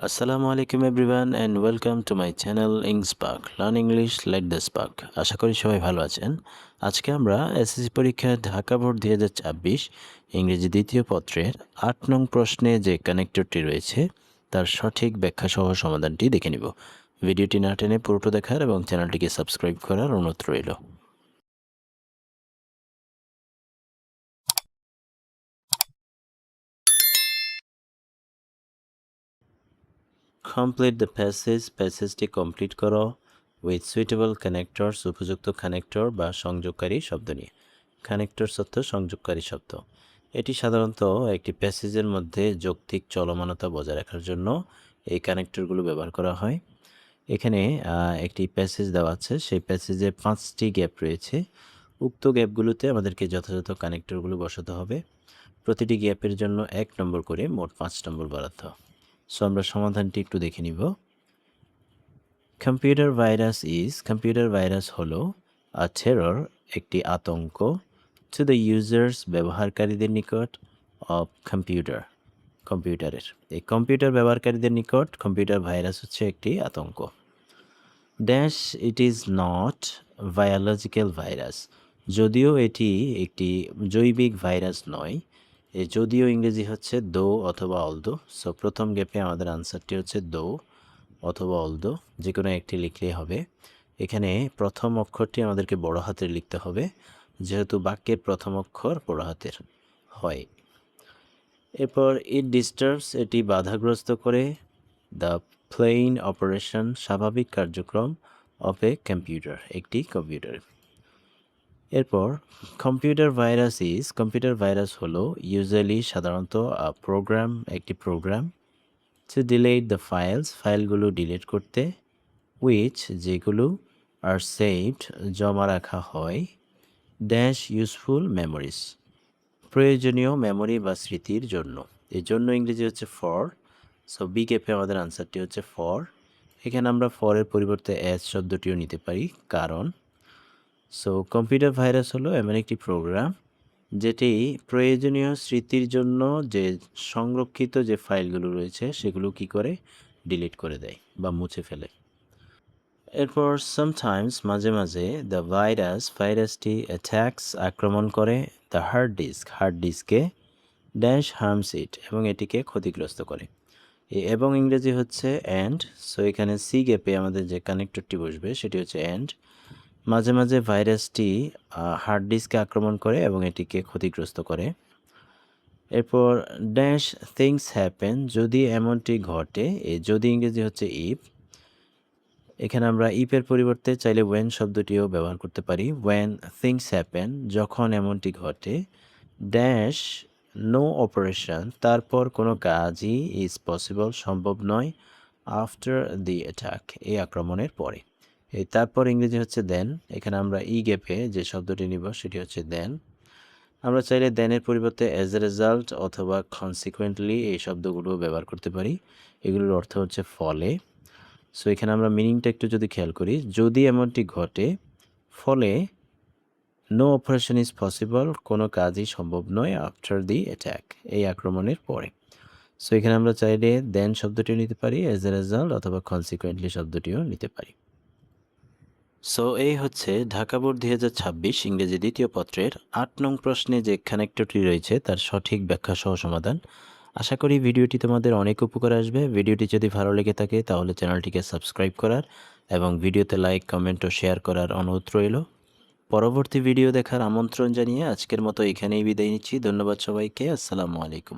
আসসালামু আলাইকুম everyone and welcome to my channel Engspark learn English let the spark. আশা করি সবাই ভালো আছেন। আজকে আমরা এসএসসি পরীক্ষায় ঢাকা বোর্ড 2026 ইংরেজি দ্বিতীয় পত্রের 8 নং প্রশ্নে যে কানেক্টরটি রয়েছে তার সঠিক ব্যাখ্যা সহ সমাধানটি দেখে নিব। ভিডিওটি না টেনে পুরোটা দেখার এবং চ্যানেলটিকে সাবস্ক্রাইব করার অনুরোধ রইল। কমপ্লিট দ্য প্যাসেজটি কমপ্লিট করো উইথ সুইটেবল কানেক্টরস, উপযুক্ত কানেক্টর বা সংযোগকারী শব্দ নিয়ে। কানেক্টরস অর্থ সংযোগকারী শব্দ। এটি সাধারণত একটি প্যাসেজের মধ্যে যৌক্তিক চলমানতা বজায় রাখার জন্য এই কানেক্টরগুলো ব্যবহার করা হয়। এখানে একটি প্যাসেজ দেওয়া আছে, সেই প্যাসেজে 5টি গ্যাপ রয়েছে। উক্ত গ্যাপগুলোতে আমাদেরকে যথাযথ কানেক্টরগুলো বসাতে হবে। প্রতিটি গ্যাপের জন্য 1 নম্বর করে মোট 5 নম্বর বরাদ্দ। সো আমরা সমাধানটি একটু দেখে নিব। কম্পিউটার ভাইরাস হলো টেরর, একটি আতঙ্ক, টু দ্য ইউজার্স ব্যবহারকারীদের নিকট, অফ কম্পিউটারের। এই কম্পিউটার ব্যবহারকারীদের নিকট কম্পিউটার ভাইরাস হচ্ছে একটি আতঙ্ক। Dash it is not biological virus, যদিও এটি একটি জৈবিক ভাইরাস নয়। এই যদিও ইংরেজি হচ্ছে দো অথবা অলদো। সো প্রথম গ্যাপে আমাদের আনসারটি হচ্ছে দো অথবা অলদো, যে কোনো একটি লিখলেই হবে। এখানে প্রথম অক্ষরটি আমাদেরকে বড় হাতের লিখতে হবে, যেহেতু বাক্যের প্রথম অক্ষর বড় হাতের হয়। এরপর ইট ডিস্টার্বস, এটি বাধাগ্রস্ত করে, দ্য প্লেইন অপারেশন, স্বাভাবিক কার্যক্রম, অফ এ কম্পিউটার, একটি কম্পিউটার। এরপর কম্পিউটার ভাইরাস হলো ইউজুয়ালি সাধারণত প্রোগ্রাম, একটি প্রোগ্রাম, টু ডিলিট দ্য ফাইলগুলো ডিলিট করতে, উইচ যেগুলো, আর সেভড জমা রাখা হয়, ড্যাশ ইউজফুল মেমোরিজ প্রয়োজনীয় মেমোরি বা স্মৃতির জন্য। এর জন্য ইংরেজি হচ্ছে ফর। সো বি গ্যাপে আমাদের আনসারটি হচ্ছে ফর। এখানে আমরা ফরের পরিবর্তে অ্যাজ শব্দটিও নিতে পারি, কারণ। সো কম্পিউটার ভাইরাস হলো এমন একটি প্রোগ্রাম যেটি প্রয়োজনীয় স্মৃতির জন্য যে সংরক্ষিত যে ফাইলগুলো রয়েছে সেগুলো কি করে ডিলিট করে দেয় বা মুছে ফেলে। এরপর সামটাইমস মাঝে মাঝে দ্য ভাইরাসটি অ্যাটাক্স আক্রমণ করে, দ্য হার্ড ডিস্কে, ড্যাশ হার্মস ইট এবং এটিকে ক্ষতিগ্রস্ত করে। এবং ইংরেজি হচ্ছে অ্যান্ড। সো এখানে সি গ্যাপে আমাদের যে কানেক্টরটি বসবে সেটি হচ্ছে অ্যান্ড। মাঝে মাঝে ভাইরাসটি হার্ড ডিস্কে আক্রমণ করে এবং এটিকে ক্ষতিগ্রস্ত করে। এরপর ড্যাশ থিংস হ্যাপেন, যদি এমনটি ঘটে। যদি ইংরেজি হচ্ছে ইফ। এখানে আমরা ইফের পরিবর্তে চাইলে ওয়েন শব্দটিও ব্যবহার করতে পারি। ওয়েন থিংস হ্যাপেন, যখন এমনটি ঘটে, ড্যাশ নো অপারেশন, তারপর কোনো কাজই, ইজ পসিবল সম্ভব নয়, আফটার দি অ্যাটাক, এই আক্রমণের পরে। এই তারপর ইংরেজি হচ্ছে দেন। এখানে আমরা ই গ্যাপে যে শব্দটি নিব সেটি হচ্ছে দেন। আমরা চাইলে দেনের পরিবর্তে অ্যাজ এ রেজাল্ট অথবা কনসিকুয়েন্টলি এই শব্দগুলো ব্যবহার করতে পারি। এগুলোর অর্থ হচ্ছে ফলে। সো এখানে আমরা মিনিংটা একটু যদি খেয়াল করি, যদি এমনটি ঘটে, ফলে নো অপারেশন ইজ পসিবল, কোনো কাজই সম্ভব নয়, আফটার দি অ্যাট্যাক, এই আক্রমণের পরে। সো এখানে আমরা চাইলে দেন শব্দটিও নিতে পারি, অ্যাজ এ রেজাল্ট অথবা কনসিকুয়েন্টলি শব্দটিও নিতে পারি। সো এই হচ্ছে ঢাকা বোর্ড 2026 ইংরেজি দ্বিতীয় পত্রের 8 নং প্রশ্নে যে কানেক্টরটি রয়েছে তার সঠিক ব্যাখ্যা সহ সমাধান। আশা করি ভিডিওটি তোমাদের অনেক উপকার আসবে। ভিডিওটি যদি ভালো লেগে থাকে তাহলে চ্যানেলটিকে সাবস্ক্রাইব করার এবং ভিডিওতে লাইক, কমেন্ট ও শেয়ার করার অনুরোধ রইল। পরবর্তী ভিডিও দেখার আমন্ত্রণ জানিয়ে আজকের মতো এখানেই বিদায় নিচ্ছি। ধন্যবাদ সবাইকে। আসসালামু আলাইকুম।